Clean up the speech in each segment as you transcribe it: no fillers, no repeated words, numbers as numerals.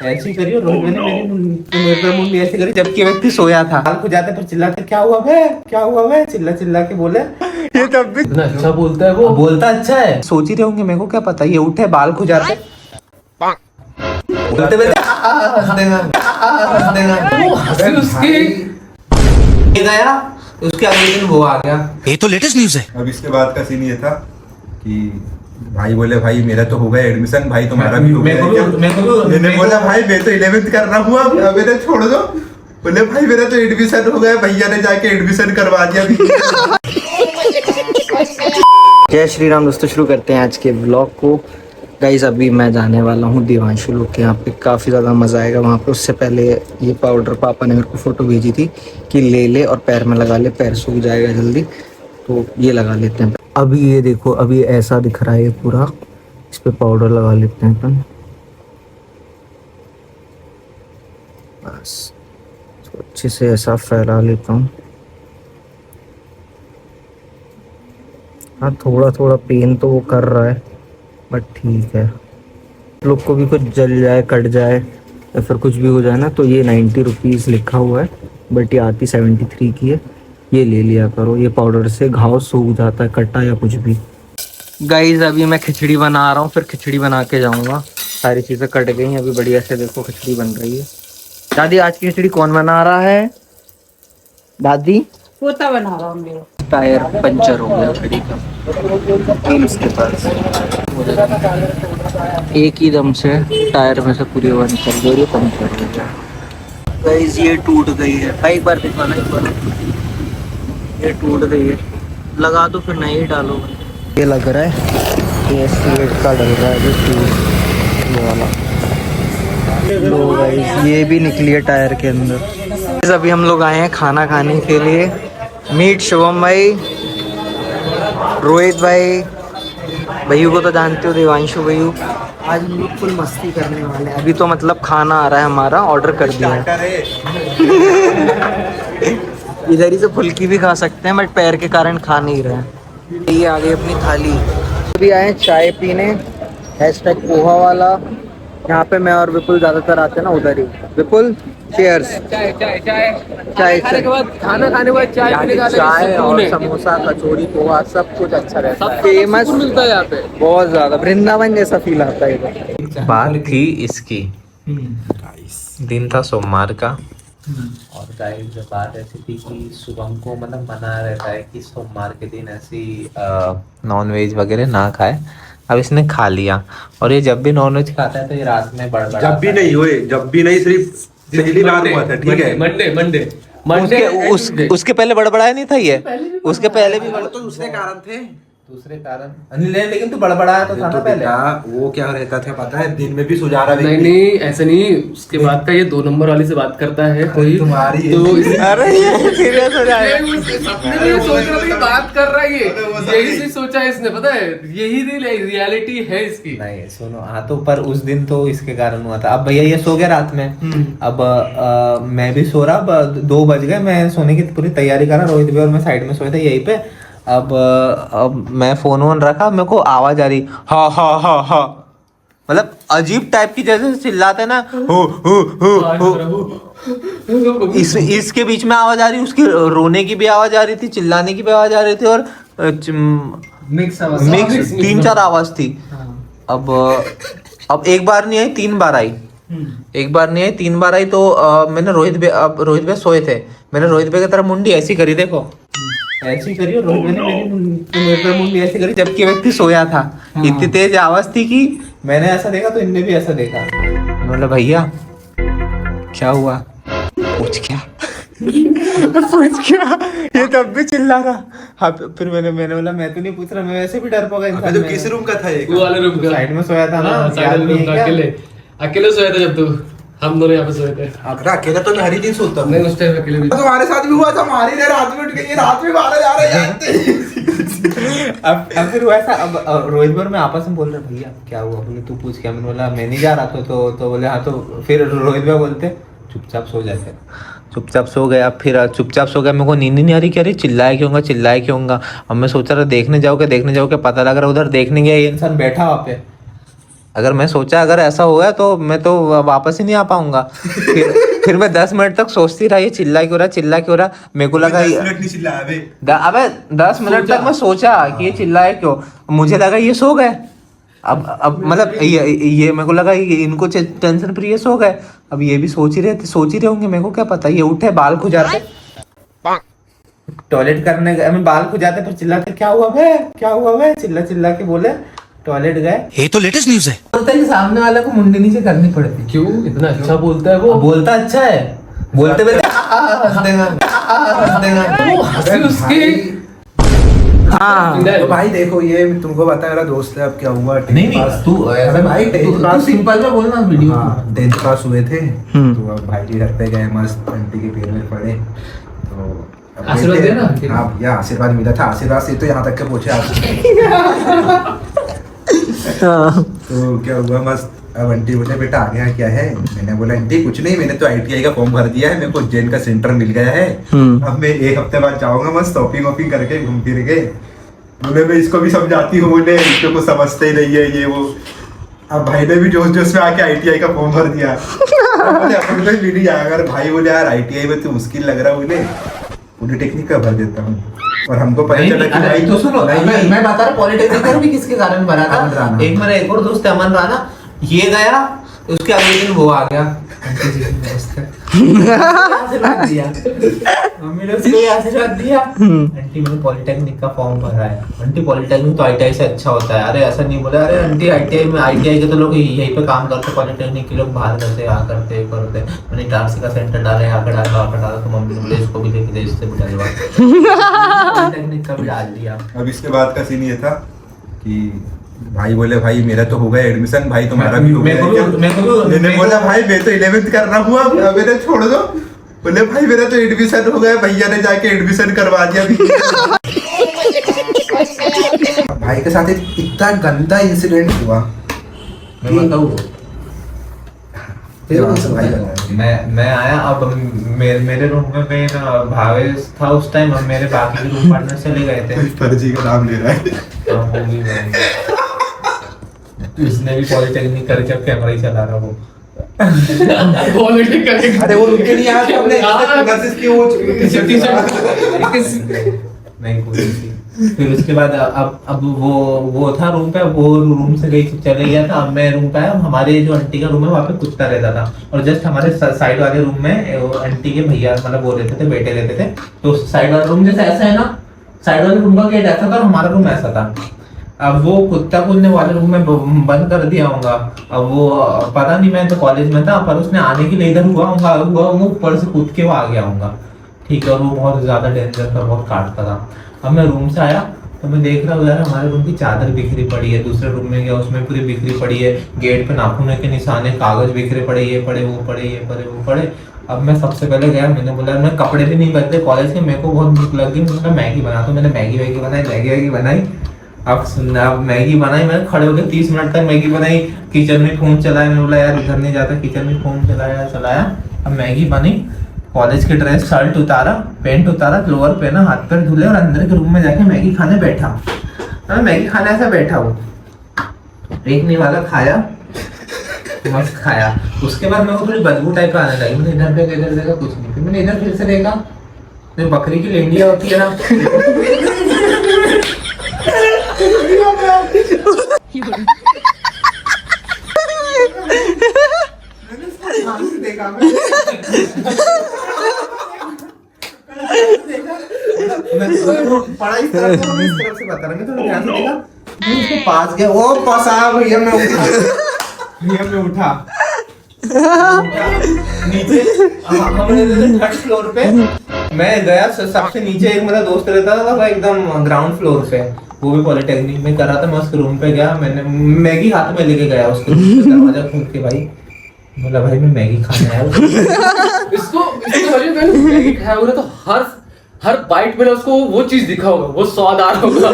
ऐसी करियो रोहित मैंने मेरे पे मुंडी ऐसी करी जबकि व्यक्ति सोया था। बाल खुजाते पर चिल्लाते क्या हुआ बे, क्या हुआ बे, चिल्ला चिल्ला के बोले। ये तब भी इतना अच्छा बोलता है वो। बोलता अच्छा है। सोच ही रहे होंगे मेरे को क्या पता, ये उठे बाल खुजाते बोलते बोलते हंस देगा हंस देगा। वो हंसी उसकी गया उसके अगले दिन वो आ गया। ये तो लेटेस्ट न्यूज़ है। अब इसके बाद का सीन ये था कि भाई बोले भाई मेरा तो हो गया एडमिशन, भाई तुम्हारा भी हो गया क्या? मैंने बोला भाई मैं तो 11th कर रहा हूँ, अब मेरे छोड़ दो। बोले भाई मेरा तो एडमिशन हो गया, भैया ने जाके एडमिशन करवा दिया। जय श्री राम दोस्तों, शुरू करते हैं आज के व्लॉग को। गाइस अभी मैं जाने वाला हूँ दिवांशु लोग के यहाँ पे, काफ़ी ज़्यादा मज़ा आएगा वहाँ पे। उससे पहले ये पाउडर पापा ने मेरे को फ़ोटो भेजी थी कि ले ले और पैर में लगा ले, पैर सूख जाएगा जल्दी, तो ये लगा लेते हैं। अभी ये देखो, अभी ऐसा दिख रहा है ये पूरा, इस पर पाउडर लगा लेते हैं अपन। बस तो अच्छे से ऐसा फैला लेता हूँ। हाँ थोड़ा थोड़ा पेन तो वो कर रहा है बट ठीक है। लोग को भी कुछ जल जाए, कट जाए या फिर कुछ भी हो जाए ना, तो ये 90 रुपीज़ लिखा हुआ है बट ये आती 73 की है। ये ले लिया करो, ये पाउडर से घाव सूख जाता है, कटा या कुछ भी। गाइस अभी मैं खिचड़ी बना रहा हूँ, फिर खिचड़ी बना के जाऊँगा। सारी चीज़ें कट गई, अभी बढ़िया से देखो खिचड़ी बन रही है। दादी आज की खिचड़ी कौन बना रहा है? दादी पोता बना रहा हूँ मेरा। टायर पंचर हो गया गाड़ी का एम्स के पास, एक ही दम से टायर में से पूरी हवा निकल गई, ये पंचर हो गया। गाइस ये टूट गई है, भाई एक बार दिखाना, एक बार। ये टूट गई है, लगा दो फिर नहीं डालो। ये लग रहा है ये सीट का डल रहा है जो ट्यूब ये वाला। लो गाइस ये भी निकली है टायर के अंदर। अभी हम लोग आए हैं खाना खाने के लिए। मीट शुभम भाई, रोहित भाई, भैयू को तो जानते हो, देवांशु भैयू। आज हम लोग फुल मस्ती करने वाले हैं। अभी तो मतलब खाना आ रहा है हमारा, ऑर्डर कर दिया है। इधर ही से फुल्की भी खा सकते हैं बट पैर के कारण खा नहीं रहे हैं। ये आ गई अपनी थाली। अभी आए हैं चाय पीने, हैशटैग पोहा वाला। यहाँ पे मैं और विपुल ज़्यादातर आते हैं ना, उधर ही। विपुल चीयर्स। चाय चाय चाय चाय खाने के बाद, खाना खाने के बाद चाय पीने का चाय और समोसा कचौड़ी पोहा सब कुछ अच्छा रहता है, फेमस मिलता है यहाँ पे बहुत ज्यादा। वृंदावन जैसा फील आता है इधर। बात थी इसकी, दिन था सोमवार का और गाइस बात ऐसी थी कि शुभम को मतलब मना रहता है कि सोमवार के दिन ऐसी नॉन वेज वगैरह ना खाए। अब इसने खा लिया और ये जब भी नॉन वेज खाता है तो ये रात में बड़बड़ा। जब भी नहीं हुए, जब भी नहीं, सिर्फ पहली बार हुआ था, ठीक है। मंडे उसके पहले बड़बड़ाया नहीं था ये, उसके पहले भी तो दूसरे कारण थे, दूसरे कारण लेकिन तू बड़बड़ाया तो था ना पहले। वो क्या रहता था पता है, दिन में भी सुजारा नहीं नहीं ऐसा नहीं, उसके बाद का ये 2 नंबर वाली से बात करता है कोई तुम्हारी तो अरे ये सीरियस हो जाएगा। सपने में सोच रहा था कि बात कर रहा है ये, यही से सोचा है इसने, पता है यही रियलिटी है इसकी। नहीं सुनो, हाँ तो पर उस दिन तो इसके कारण हुआ था। अब भैया ये सो गया रात में, अब मैं भी सो रहा, अब 2 बज गए, मैं सोने की पूरी तैयारी कर रहा, रोहित भी और मैं साइड में सोए थे यहीं पे। अब मैं फोन वोन रखा, मेरे को आवाज आ रही हा हा हा हा, मतलब अजीब टाइप की, जैसे चिल्लाते ना हो। इसके बीच में आवाज आ रही, उसकी रोने की भी आवाज आ रही थी, चिल्लाने की भी आवाज आ रही थी और मिक्स 3-4 आवाज थी। अब एक बार नहीं आई, 3 बार आई। एक बार नहीं आई, 3 बार आई तो मैंने रोहित भाई सोए थे, मैंने रोहित भाई की तरफ मुंडी ऐसी करी, देखो ऐसी करी और रोहित भाई ने मेरी तरफ मुंडी ऐसी करी जबकि व्यक्ति सोया था। इतनी तेज आवाज थी कि मैंने ऐसा देखा तो इनने भी ऐसा देखा। बोला भैया क्या हुआ, पूछ क्या पूछ क्या, ये तब भी चिल्ला रहा। हाँ फिर मैंने बोला मैं तो नहीं पूछ रहा, मैं वैसे भी डरपोक इंसान। तो किस रूम का था ये? वो वाले रूम का, साइड में सोया था ना, अकेले सोया था जब तू, हम दोनों यहाँ पे सोए थे। अकेला तो मैं हर ही दिन सोता हूँ। नहीं उस टाइम अकेले भी तुम्हारे साथ भी हुआ था, हमारी देर रात में उठ गई, रात में 12 जा रहे हैं। अब फिर वैसा, अब रोहित भर में आपस में बोल रहे भैया क्या हुआ, बोले तू पूछ क्या। मैंने बोला मैं नहीं जा रहा तो बोले हाँ, तो फिर रोहित भाई बोलते चुपचाप सो जाते। चुपचाप सो गया, फिर चुपचाप सो गया, मेरे को नींद नहीं आ रही, क्या रही चिल्लाए क्यों गा। अब मैं सोच रहा देखने जाओ क्या, पता लग रहा उधर देखने गया ये इंसान बैठा वहाँ पे, अगर मैं सोचा अगर ऐसा हो गया तो मैं तो वापस ही नहीं आ पाऊंगा। फिर मैं 10 मिनट तक सोचती रहा ये चिल्ला क्यों रहा। मेरे को लगा 10 मिनट नहीं चिल्लाया बे। अबे 10 मिनट तक मैं सोचा कि ये चिल्लाए क्यों। मुझे लगा ये सो गए। अब मतलब ये मेरे को लगा ये इनको टेंशन फ्री ये सो गए। अब ये भी सोच ही रहे होंगे, मेरे को क्या पता। ये उठे बाल खुजाते, टॉयलेट करने गए, मैं बाल खुजाते फिर चिल्लाते क्या हुआ बे, चिल्ला के बोले टॉयलेट गए। ये तो लेटेस्ट न्यूज़ है। बोलता है कि सामने वाले को मुंडी नीचे करनी पड़ती। क्यों इतना अच्छा बोलता है वो? बोलता अच्छा है, बोलते हुए हंस देगा। वो हंसी उसकी। हाँ तो भाई देखो ये तुमको पता है मेरा दोस्त है, अब क्या हुआ नहीं तू अरे भाई तू सिंपल में बोलना वीडियो। हाँ 10th पास हुए थे तो अब भाई के घर पे गए, मस्त आंटी के पैर में पड़े तो अब आशीर्वाद गए थे। दिया ना? हाँ भैया आशीर्वाद मिला था, आशीर्वाद से तो यहाँ तक के पहुंचे आप। तो क्या हुआ मस्त, अब आंटी बोले बेटा आ गया क्या है। मैंने बोला आंटी कुछ नहीं, मैंने तो ITI का फॉर्म भर दिया है, मेरे को उज्जैन का सेंटर मिल गया है। अब मैं 1 हफ्ते बाद जाऊंगा मस्त शॉपिंग वॉपिंग करके घूम फिर के। बोले मैं इसको भी समझाती हूँ, बोले इसको कुछ समझते ही नहीं है ये वो। अब भाई ने भी जोश जोश में आके ITI का फॉर्म भर दिया। बोले अपन तो मिल ही जाएगा। अगर भाई बोले यार ITI में तो मुश्किल लग रहा, बोले पॉलिटेक्निक का भर देता हूँ। और हमको पता चला कि भाई तो सुनो मैं बता रहा पॉलिटेक्निक का भी किसके कारण भरा अमन था। राणा। एक मेरा एक और दोस्त है अमन राणा, ये गया उसके अगले दिन वो आ गया। आंटी जी की दोस्त है। आशीर्वाद दिया, मम्मी ने उसको आशीर्वाद दिया। आंटी मैंने पॉलिटेक्निक का फॉर्म भरा है। आंटी पॉलिटेक्निक तो ITI से अच्छा होता है। अरे ऐसा नहीं बोला, अरे आंटी ITI के तो लोग यहीं पे काम करते, पॉलिटेक्निक के लोग बाहर करते यहाँ करते मैंने इटारसी का सेंटर डाला, यहाँ पे डाला तो मम्मी ने बोले इसको भी लेके दे, इससे भी डलवा। पॉलिटेक्निक का भी डाल दिया। अब इसके बाद का सीन ये था कि भाई बोले भाई मेरा तो हो गया एडमिशन, भाई तुम्हारा भी हो गया क्या? मैंने बोला भाई मैं तो 11th कर रहा हूँ, अब मेरे छोड़ दो। बोले भाई मेरा तो एडमिशन हो गया, भैया ने जाके एडमिशन करवा दिया। भाई के साथ एक इतना गंदा इंसिडेंट हुआ। मैं बताऊँ भाई बताया। मैं आया, अब मेरे रूम में मेरा भावेश था उस टाइम। अब मेरे बाकी रूम पार्टनर चले गए थे। फर्जी का नाम ले रहा है। उसने भी पॉलिटेक्निक करके अब कैमरा ही चला रहा वो। पॉलिटिक करके अरे वो रुके नहीं यार, हमने मैसेज की वो नहीं कोई नहीं। फिर उसके बाद अब वो था रूम पे, वो रूम से चले गया था। अब मैं रूम पे आया। हमारे जो आंटी का रूम है वहाँ पे कुत्ता रहता था, और जस्ट हमारे साइड वाले रूम में वो आंटी के भैया मतलब वो रहते थे, बेटे रहते थे। तो साइड वाला रूम जैसे ऐसा है ना, साइड वाले रूम का गेट ऐसा था और हमारा रूम ऐसा था। अब वो कुत्ता को उसने वाले रूम में बंद कर दिया होगा। अब वो पता नहीं, मैं तो कॉलेज में था, पर उसने आने के लिए इधर हुआ वो ऊपर से कूद के वो आ गया होगा। ठीक है, और वो बहुत ज्यादा डेंजर था, बहुत काटता था। अब मैं रूम से आया तो मैं देख रहा हूँ यार हमारे रूम की चादर बिखरी पड़ी है। दूसरे रूम में गया, उसमें पूरी बिखरी पड़ी है। गेट पे नाखून के निशान है, कागज बिखरे पड़े, ये पड़े वो पड़े, ये पड़े वो पड़े। अब मैं सबसे पहले गया, मैंने बोला मैं कपड़े भी नहीं बदले कॉलेज के, मेरे को बहुत भूख लगी, मैंने मैगी बना। तो मैंने मैगी बनाई। अब मैगी बनाई, मैंने खड़े होकर 30 मिनट तक मैगी बनाई। किचन में फोन चलाया, मैंने बोला यार इधर नहीं जाता, किचन में फोन चलाया। अब मैगी बनी, कॉलेज की ड्रेस, शर्ट उतारा, पैंट उतारा, लोअर पहना, हाथ पैर धुले और अंदर के रूम में जाके मैगी खाने बैठा। मैं मैगी खाने ऐसा बैठा हूँ, एक नहीं वाला खाया, मस्त खाया। उसके बाद मेरे को थोड़ी बदबू टाइप आने लगी। मैंने इधर देखा कुछ नहीं, फिर मैंने इधर फिर से देखा, तो बकरी की लेंडिया होती है ना, पढ़ा इस तरफ से बता रहा, मैं थोड़ा ध्यान से देखा, मैं उसके पास गया, वो फंसा भैया, मैं उठा नीचे। हमने 3rd फ्लोर पे, मैं गया सबसे नीचे। एक मेरा दोस्त रहता था वो एकदम ग्राउंड फ्लोर पे, वो भी पॉलिटेक्निक में कर रहा था। मैं उसके रूम पे गया, मैंने मैगी हाथ में लेके गया उसके दरवाजा खोल के। भाई बोला भाई मैं मैगी खाने आया हूँ। इसको वजह मैंने मैगी खाया होगा तो हर बाइट में ना उसको वो चीज दिखा होगा, वो स्वाद आ रहा होगा।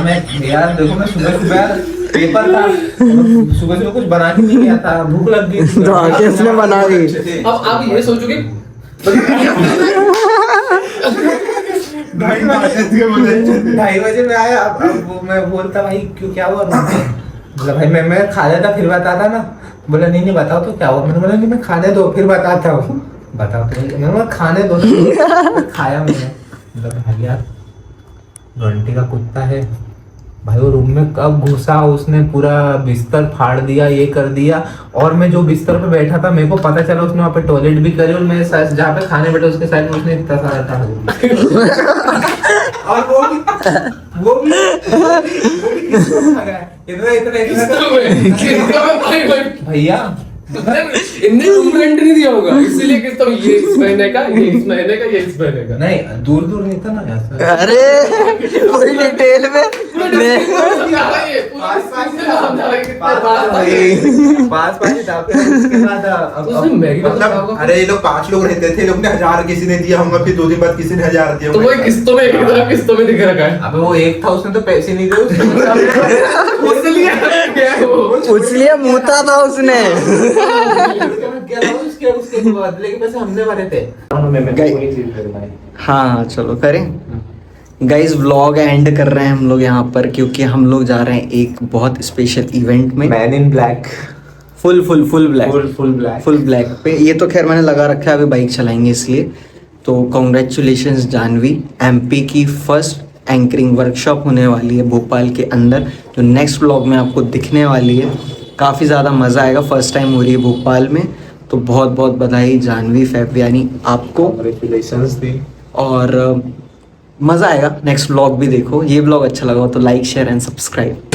मैं यार देखो, मैं सुबह पेपर था, सुबह कुछ बना के नहीं गया था, भूख लग गई तो आके उसने बना दी। अब आप ये सोचो कि 2:30 बजे मैं आया। अब मैं बोलता भाई क्यों क्या हुआ, बोला भाई मैं खा लेता फिर बताता ना। बोला नहीं बताओ तो क्या हुआ। मैंने बोला नहीं मैं खाने दो फिर बताता हूँ। बताओ तो मैंने बोला खाने दो। खाया मैंने। मतलब भाई यार घंटी का कुत्ता है भाई। वो रूम में कब घुसा उसने पूरा बिस्तर फाड़ दिया, ये कर दिया। और मैं जो बिस्तर पे बैठा था मेरे को पता चला उसने वहाँ पे टॉयलेट भी करी और मैं जहाँ पे खाने बैठा उसके साइड में उसने इतना सारा था। और वो भी भैया इनने रूम रेंट नहीं दिया होगा इसीलिए कहता हूँ ये इस महीने का, ये इस महीने का, ये इस महीने का। नहीं दूर नहीं था ना ऐसा। अरे वही डिटेल में पास ही था। फिर उसके बाद मतलब अरे ये लोग 5 लोग रहते थे, लोग ने 1000 किसी ने दिया होगा, फिर 2 दिन बाद किसी ने 1000 दिया तो वो किस्तों में किस्तों में दिख रखा है। अबे वो एक था उसने तो पैसे नहीं दिए उसलिए मुता था उसने। उसके बदले के पैसे हमने भरे थे। हाँ चलो करें गाइस, व्लॉग एंड कर रहे हैं हम लोग यहाँ पर क्योंकि हम लोग जा रहे हैं एक बहुत स्पेशल इवेंट में। Man in black full black full black पे। ये तो खैर मैंने लगा रखा है, अभी बाइक चलाएंगे इसलिए। तो कॉन्ग्रेचुलेशंस जानवी, एमपी की फर्स्ट एंकरिंग वर्कशॉप होने वाली है भोपाल के अंदर, जो नेक्स्ट व्लॉग में आपको दिखने वाली है। काफ़ी ज़्यादा मज़ा आएगा, फर्स्ट टाइम हो रही है भोपाल में। तो बहुत बहुत बधाई जानवी फैबियानी आपको, कांग्रेचुलेशंस दी। और मज़ा आएगा। नेक्स्ट व्लॉग भी देखो। ये व्लॉग अच्छा लगा हो तो लाइक शेयर एंड सब्सक्राइब।